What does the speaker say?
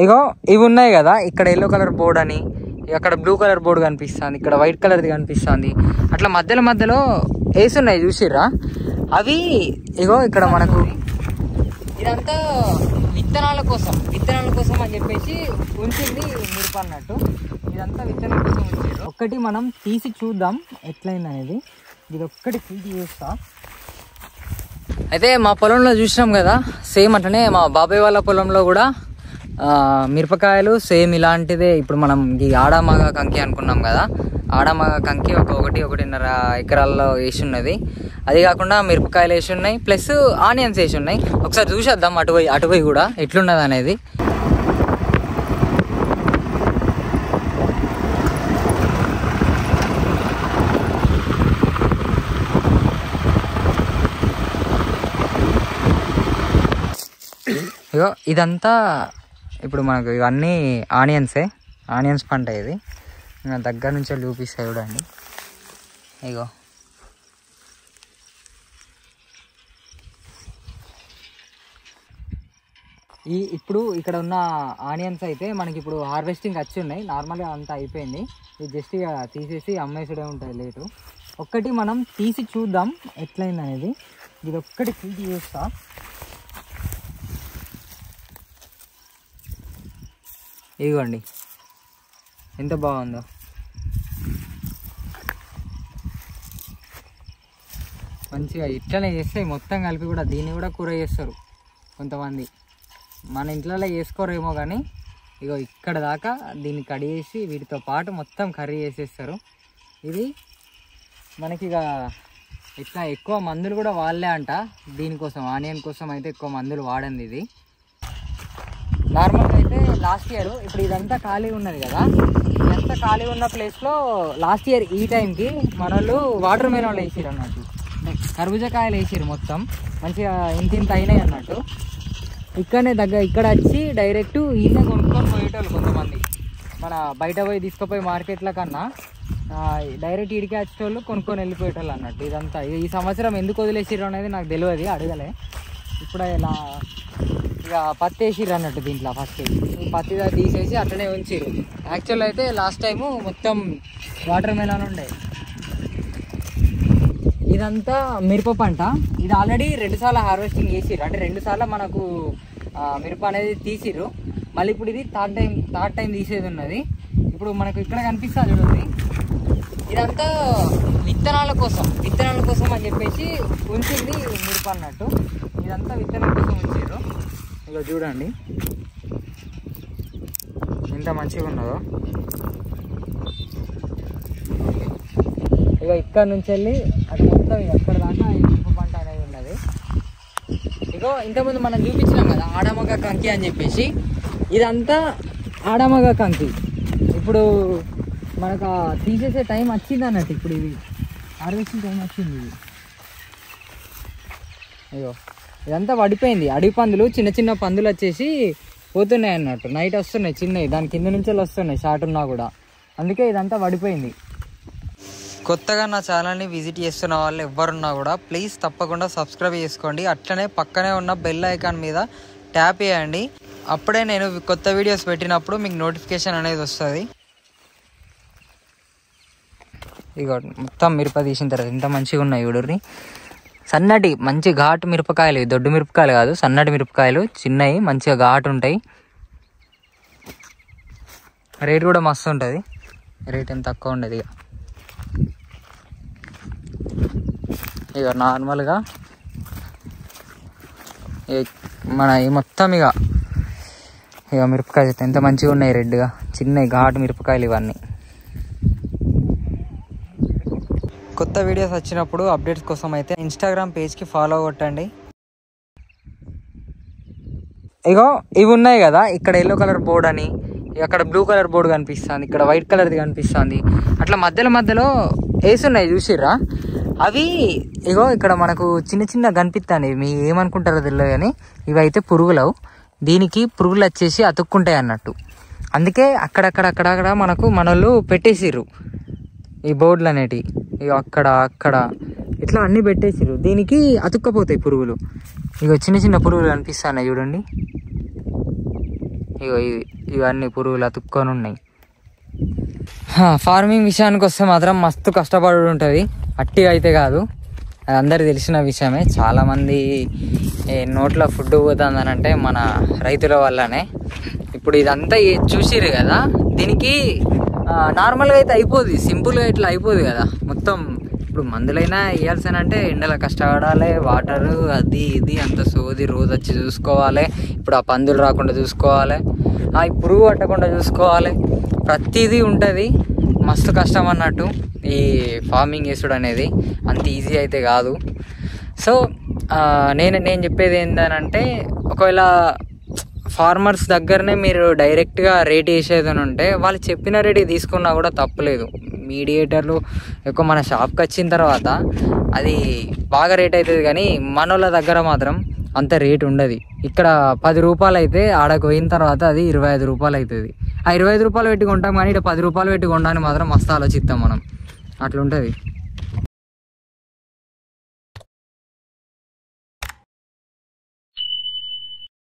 ఇగో ఇవి ఉన్నాయి కదా, ఇక్కడ ఎల్లో కలర్ బోర్డ్ అని, అక్కడ బ్లూ కలర్ బోర్డు కనిపిస్తుంది, ఇక్కడ వైట్ కలర్ది కనిపిస్తుంది, అట్లా మధ్యలో వేసున్నాయి చూసిర్రా. అవి ఇగో ఇక్కడ మనకు ఇదంతా విత్తనాల కోసం అని చెప్పేసి ఉంచింది మిరప అన్నట్టు. ఇదంతా విత్తనాల కోసం ఉంచారు. ఒక్కటి మనం తీసి చూద్దాం ఎట్లయింది అనేది. ఇది ఒక్కటి తీసి చూస్తా. అయితే మా పొలంలో చూసినాం కదా, సేమ్ అట్లనే మా బాబాయ్ వాళ్ళ పొలంలో కూడా మిరపకాయలు సేమ్ ఇలాంటిదే. ఇప్పుడు మనం ఈ ఆడమగ కంకి అనుకున్నాం కదా, ఆడమగ కంకి 1.5 ఎకరాల్లో వేసి ఉన్నది. అది కాకుండా మిరపకాయలు వేసి ఉన్నాయి, ప్లస్ ఆనియన్స్ వేసి ఉన్నాయి. ఒకసారి చూసేద్దాం అటుపోయి కూడా ఎట్లున్నది అనేది. ఇగో ఇదంతా ఇప్పుడు మనకు ఇవన్నీ ఆనియన్స్ పంట. ఇది దగ్గర నుంచి చూపిస్తాయి చూడండి. ఇగో ఇప్పుడు ఇక్కడ ఉన్న ఆనియన్స్ అయితే మనకి ఇప్పుడు హార్వెస్టింగ్ వచ్చి ఉన్నాయి. నార్మల్గా అంతా అయిపోయింది. ఇది జస్ట్ ఇక తీసేసి అమ్మేసుడే ఉంటుంది లేటు. ఒక్కటి మనం తీసి చూద్దాం ఎట్లయింది అనేది. ఇది ఒక్కటి తీసి చూస్తా. ఇదిగోండి ఎంత బాగుందో. మంచిగా ఇట్లనే చేస్తే మొత్తం కలిపి కూడా దీన్ని కూడా కూర చేస్తారు కొంతమంది. మన ఇంట్లో చేసుకోరేమో కానీ ఇగో ఇక్కడ దాకా దీన్ని కడిగేసి వీటితో పాటు మొత్తం కర్రీ చేసేస్తారు. ఇది మనకి ఇక ఇట్లా ఎక్కువ మందులు కూడా వాడలే అంట దీనికోసం. ఆనియన్ కోసం అయితే ఎక్కువ మందులు వాడండి. ఇది నార్మల్గా అయితే లాస్ట్ ఇయర్, ఇప్పుడు ఇదంతా ఖాళీ ఉన్నది కదా, ఇదంతా ఖాళీ ఉన్న ప్లేస్లో లాస్ట్ ఇయర్ ఈ టైంకి మన వాళ్ళు వాటర్ మెలన్లు వేసారు అన్నట్టు. కర్బూజకాయలు వేసారు మొత్తం. మంచిగా ఇంత అయినాయి అన్నట్టు. ఇక్కడ వచ్చి డైరెక్ట్ ఈయన కొనుక్కొని పోయేటోళ్ళు కొంతమంది. మన బయట పోయి తీసుకుపోయి మార్కెట్ల కన్నా డైరెక్ట్ ఈడికి వచ్చేటోళ్ళు కొనుక్కొని వెళ్ళిపోయేటోళ్ళు అన్నట్టు. ఇదంతా ఈ సంవత్సరం ఎందుకు వదిలేసిర్రు అనేది నాకు తెలియదు, అడగలే. ఇప్పుడు ఇలా ఇక పత్తి వేసిర్రు అన్నట్టు. దీంట్లో ఫస్ట్ పత్తి తీసేసి అట్లనే ఉంచిర్రు. యాక్చువల్ అయితే లాస్ట్ టైము మొత్తం వాటర్ మెలన్ ఉండే. ఇదంతా మిరప పంట. ఇది ఆల్రెడీ 2 సార్లు హార్వెస్టింగ్ చేసిర్రు. అంటే 2 సార్లు మనకు మిరప అనేది తీసిర్రు. మళ్ళీ ఇప్పుడు ఇది థర్డ్ టైం తీసేది ఉన్నది. ఇప్పుడు మనకు ఇక్కడ కనిపిస్తుంది చూడండి. ఇదంతా విత్తనాల కోసం అని చెప్పేసి ఉంచింది మిరప అన్నట్టు. ఇదంతా విత్తనాల కోసం ఉంచారు. ఇక చూడండి ఎంత మంచిగా ఉన్నదో. ఇక ఇక్కడ నుంచి వెళ్ళి అది మొత్తం ఎక్కడ దాకా ఈ మిరప పంట అనేది ఉన్నది. ఇగో ఇంతకుముందు మనం చూపించినాం కదా ఆడమగ కంకి అని చెప్పేసి. ఇదంతా ఆడమగ కంకి. ఇప్పుడు మనకు తీసేసే టైం వచ్చింది అన్నట్టు. ఇప్పుడు ఇది హార్వెస్టింగ్ టైం వచ్చింది. ఇది అయ్యో ఇదంతా పడిపోయింది. అడవి పందులు చిన్న పందులు వచ్చేసి పోతున్నాయి అన్నట్టు. నైట్ వస్తున్నాయి చిన్నవి, దాని కింద నుంచి వస్తున్నాయి షార్ట్ ఉన్నా కూడా. అందుకే ఇదంతా పడిపోయింది. కొత్తగా నా ఛానల్ని విజిట్ చేస్తున్న వాళ్ళు ఎవరున్నా కూడా ప్లీజ్ తప్పకుండా సబ్స్క్రైబ్ చేసుకోండి. అట్లనే పక్కనే ఉన్న బెల్ ఐకాన్ మీద ట్యాప్ చేయండి. అప్పుడే నేను కొత్త వీడియోస్ పెట్టినప్పుడు మీకు నోటిఫికేషన్ అనేది వస్తుంది. ఇక మొత్తం మిరప తీసిన తర్వాత ఇంత మంచిగా ఉన్నాయి చూడర్రి. సన్నటి మంచి ఘాటు మిరపకాయలు, దొడ్డు మిరపకాయలు కాదు, సన్నటి మిరపకాయలు, చిన్నవి మంచిగా ఘాటు ఉంటాయి. రేట్ కూడా మస్తు ఉంటుంది. రేట్ ఏం తక్కువ ఉండదు. ఇక నార్మల్గా మన ఈ మొత్తం ఇక మిరపకాయలు ఎంత మంచిగా ఉన్నాయి రెడ్గా, చిన్నవి ఘాటు మిరపకాయలు ఇవన్నీ. కొత్త వీడియోస్ వచ్చినప్పుడు అప్డేట్స్ కోసం అయితే ఇన్స్టాగ్రామ్ పేజ్కి ఫాలో కొట్టండి. ఇగో ఇవి ఉన్నాయి కదా, ఇక్కడ ఎల్లో కలర్ బోర్డ్ అని, అక్కడ బ్లూ కలర్ బోర్డు కనిపిస్తుంది, ఇక్కడ వైట్ కలర్ది కనిపిస్తుంది, అట్లా మధ్యలో వేసున్నాయి చూసిర్రా. అవి ఇగో ఇక్కడ మనకు చిన్న కనిపిస్తాయి. మీ ఏమనుకుంటారో తెలియదు కానీ ఇవి అయితే పురుగులవు. దీనికి పురుగులు వచ్చేసి అతుక్కుంటాయి అన్నట్టు. అందుకే అక్కడక్కడ మనకు మనోళ్ళు పెట్టేసిర్రు ఈ బోర్డులు అనేటివి. ఇక అక్కడ ఇట్లా అన్నీ పెట్టేసిర్రు. దీనికి అతుక్కపోతాయి పురుగులు. ఇక చిన్న పురుగులు కనిపిస్తున్నాయి చూడండి. ఇగో ఇవన్నీ పురుగులు అతుక్కొని ఉన్నాయి. ఫార్మింగ్ విషయానికి వస్తే మాత్రం మస్తు కష్టపడి ఉంటుంది, అట్టిగా అయితే కాదు, అది అందరికి తెలిసిన విషయమే. చాలామంది నోట్లో ఫుడ్ పోతుందని అంటే మన రైతుల వల్లనే. ఇప్పుడు ఇదంతా చూసిరు కదా, దీనికి నార్మల్గా అయితే అయిపోద్ది, సింపుల్గా ఇట్లా అయిపోదు కదా మొత్తం. ఇప్పుడు మందులైనా వేయాల్సినంటే ఎండలో కష్టపడాలి, వాటరు అది ఇది అంత సోది రోజు వచ్చి చూసుకోవాలి. ఇప్పుడు ఆ పందులు రాకుండా చూసుకోవాలి, ఈ పురుగు పట్టకుండా చూసుకోవాలి, ప్రతిదీ ఉంటుంది. మస్తు కష్టం అన్నట్టు ఈ ఫార్మింగ్ చేసుడు అనేది, అంత ఈజీ అయితే కాదు. సో నేను చెప్పేది ఏంటంటే, ఒకవేళ ఫార్మర్స్ దగ్గరనే మీరు డైరెక్ట్గా రేట్ వేసేదని ఉంటే వాళ్ళు చెప్పిన రేట్ తీసుకున్నా కూడా తప్పులేదు. మీడియేటర్లు ఎక్కువ మన షాప్కి వచ్చిన తర్వాత అది బాగా రేట్ అవుతుంది, కానీ మనోళ్ళ దగ్గర మాత్రం అంత రేట్ ఉండదు. ఇక్కడ 10 రూపాయలు అయితే ఆడకు పోయిన తర్వాత అది 25 రూపాయలు అవుతుంది. ఆ 25 రూపాయలు పెట్టి కొంటాం, కానీ ఇక్కడ 10 రూపాయలు పెట్టి కొనడానికి మాత్రం మస్తు ఆలోచిస్తాం మనం, అట్లుంటుంది.